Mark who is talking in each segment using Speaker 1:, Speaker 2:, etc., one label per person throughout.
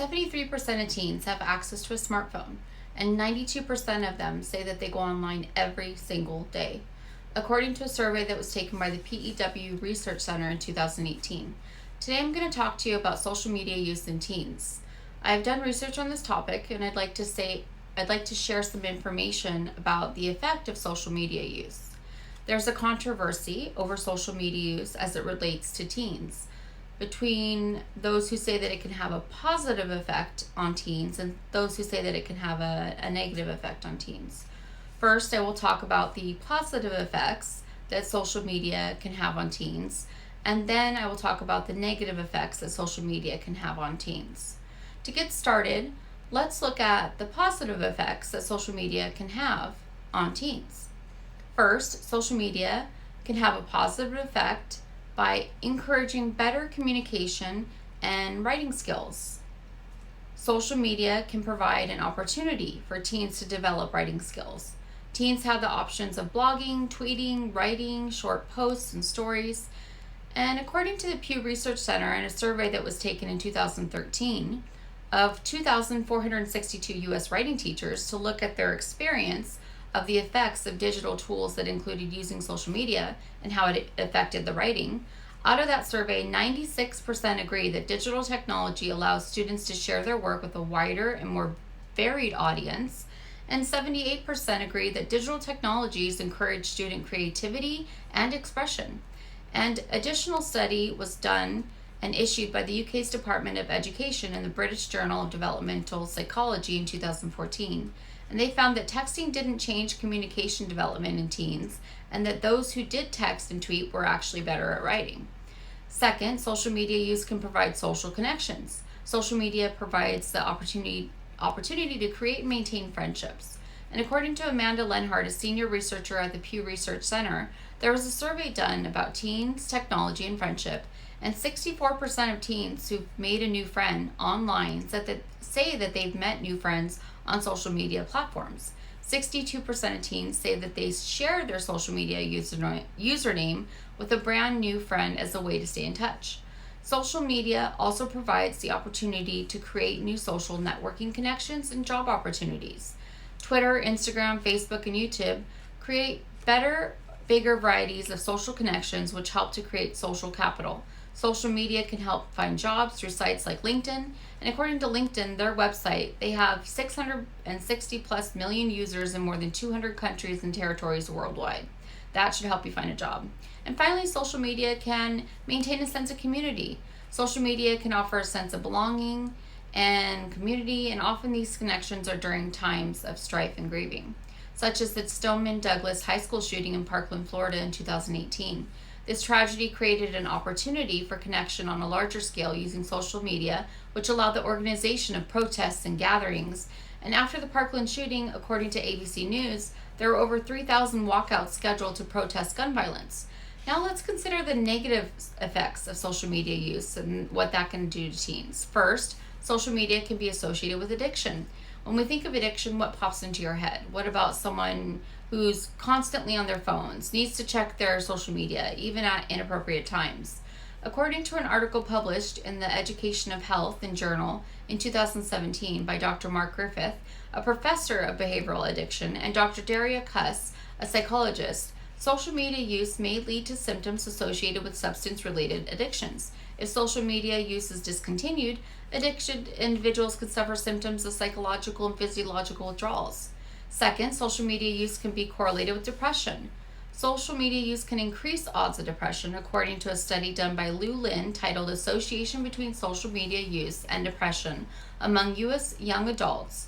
Speaker 1: 73% of teens have access to a smartphone, and 92% of them say that they go online every single day, according to a survey that was taken by the PEW Research Center in 2018. Today I'm going to talk to you about social media use in teens. I have done research on this topic, and I'd like to share some information about the effect of social media use. There's a controversy over social media use as it relates to teens, between those who say that it can have a positive effect on teens and those who say that it can have a negative effect on teens. First, I will talk about the positive effects that social media can have on teens, and then I will talk about the negative effects that social media can have on teens. To get started, let's look at the positive effects that social media can have on teens. First, social media can have a positive effect by encouraging better communication and writing skills. Social media can provide an opportunity for teens to develop writing skills. Teens have the options of blogging, tweeting, writing, short posts, and stories. And according to the Pew Research Center and a survey that was taken in 2013 of 2,462 U.S. writing teachers to look at their experience of the effects of digital tools that included using social media and how it affected the writing, out of that survey, 96% agree that digital technology allows students to share their work with a wider and more varied audience, and 78% agree that digital technologies encourage student creativity and expression. And additional study was done and issued by the UK's Department of Education in the British Journal of Developmental Psychology in 2014. And they found that texting didn't change communication development in teens, and that those who did text and tweet were actually better at writing. Second, social media use can provide social connections. Social media provides the opportunity to create and maintain friendships. And according to Amanda Lenhart, a senior researcher at the Pew Research Center, there was a survey done about teens, technology, and friendship, and 64% of teens who've made a new friend online say that they've met new friends on social media platforms. 62% of teens say that they share their social media username with a brand new friend as a way to stay in touch. Social media also provides the opportunity to create new social networking connections and job opportunities. Twitter, Instagram, Facebook, and YouTube create bigger varieties of social connections, which help to create social capital. Social media can help find jobs through sites like LinkedIn, and according to LinkedIn, their website, they have 660 plus million users in more than 200 countries and territories worldwide. That should help you find a job. And finally, social media can maintain a sense of community. Social media can offer a sense of belonging and community, and often these connections are during times of strife and grieving, such as the Stoneman Douglas High School shooting in Parkland, Florida in 2018. This tragedy created an opportunity for connection on a larger scale using social media, which allowed the organization of protests and gatherings. And after the Parkland shooting, according to ABC News, there were over 3,000 walkouts scheduled to protest gun violence. Now let's consider the negative effects of social media use and what that can do to teens. First, social media can be associated with addiction. When we think of addiction, what pops into your head? What about someone who's constantly on their phones, needs to check their social media, even at inappropriate times? According to an article published in the Education of Health and Journal in 2017 by Dr. Mark Griffith, a professor of behavioral addiction, and Dr. Daria Kuss, a psychologist, social media use may lead to symptoms associated with substance-related addictions. If social media use is discontinued, addicted individuals could suffer symptoms of psychological and physiological withdrawals. Second, social media use can be correlated with depression. Social media use can increase odds of depression, according to a study done by Lou Lin titled Association Between Social Media Use and Depression Among U.S. Young Adults.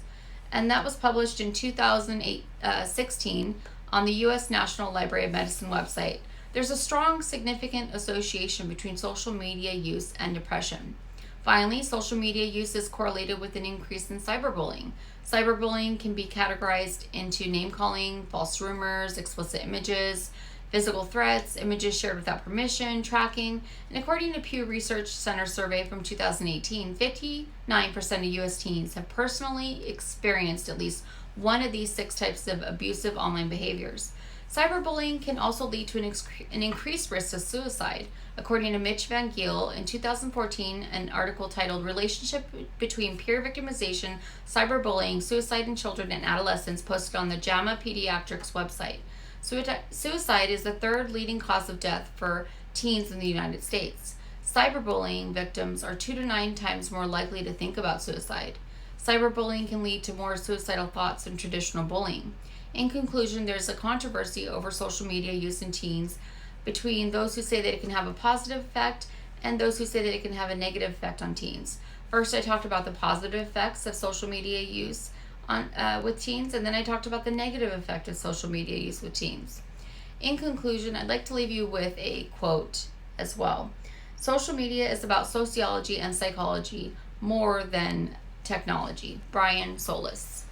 Speaker 1: And that was published in 2016 on the U.S. National Library of Medicine website. There's a strong, significant association between social media use and depression. Finally, social media use is correlated with an increase in cyberbullying. Cyberbullying can be categorized into name-calling, false rumors, explicit images, physical threats, images shared without permission, tracking, and according to Pew Research Center survey from 2018, 59% of U.S. teens have personally experienced at least one of these 6 types of abusive online behaviors. Cyberbullying can also lead to an increased risk of suicide. According to Mitch Van Giel, in 2014, an article titled Relationship Between Peer Victimization, Cyberbullying, Suicide in Children and Adolescents, posted on the JAMA Pediatrics website. Suicide is the third leading cause of death for teens in the United States. Cyberbullying victims are 2 to 9 times more likely to think about suicide. Cyberbullying can lead to more suicidal thoughts than traditional bullying. In conclusion, there's a controversy over social media use in teens between those who say that it can have a positive effect and those who say that it can have a negative effect on teens. First, I talked about the positive effects of social media use with teens, and then I talked about the negative effect of social media use with teens. In conclusion, I'd like to leave you with a quote as well. Social media is about sociology and psychology more than technology. Brian Solis.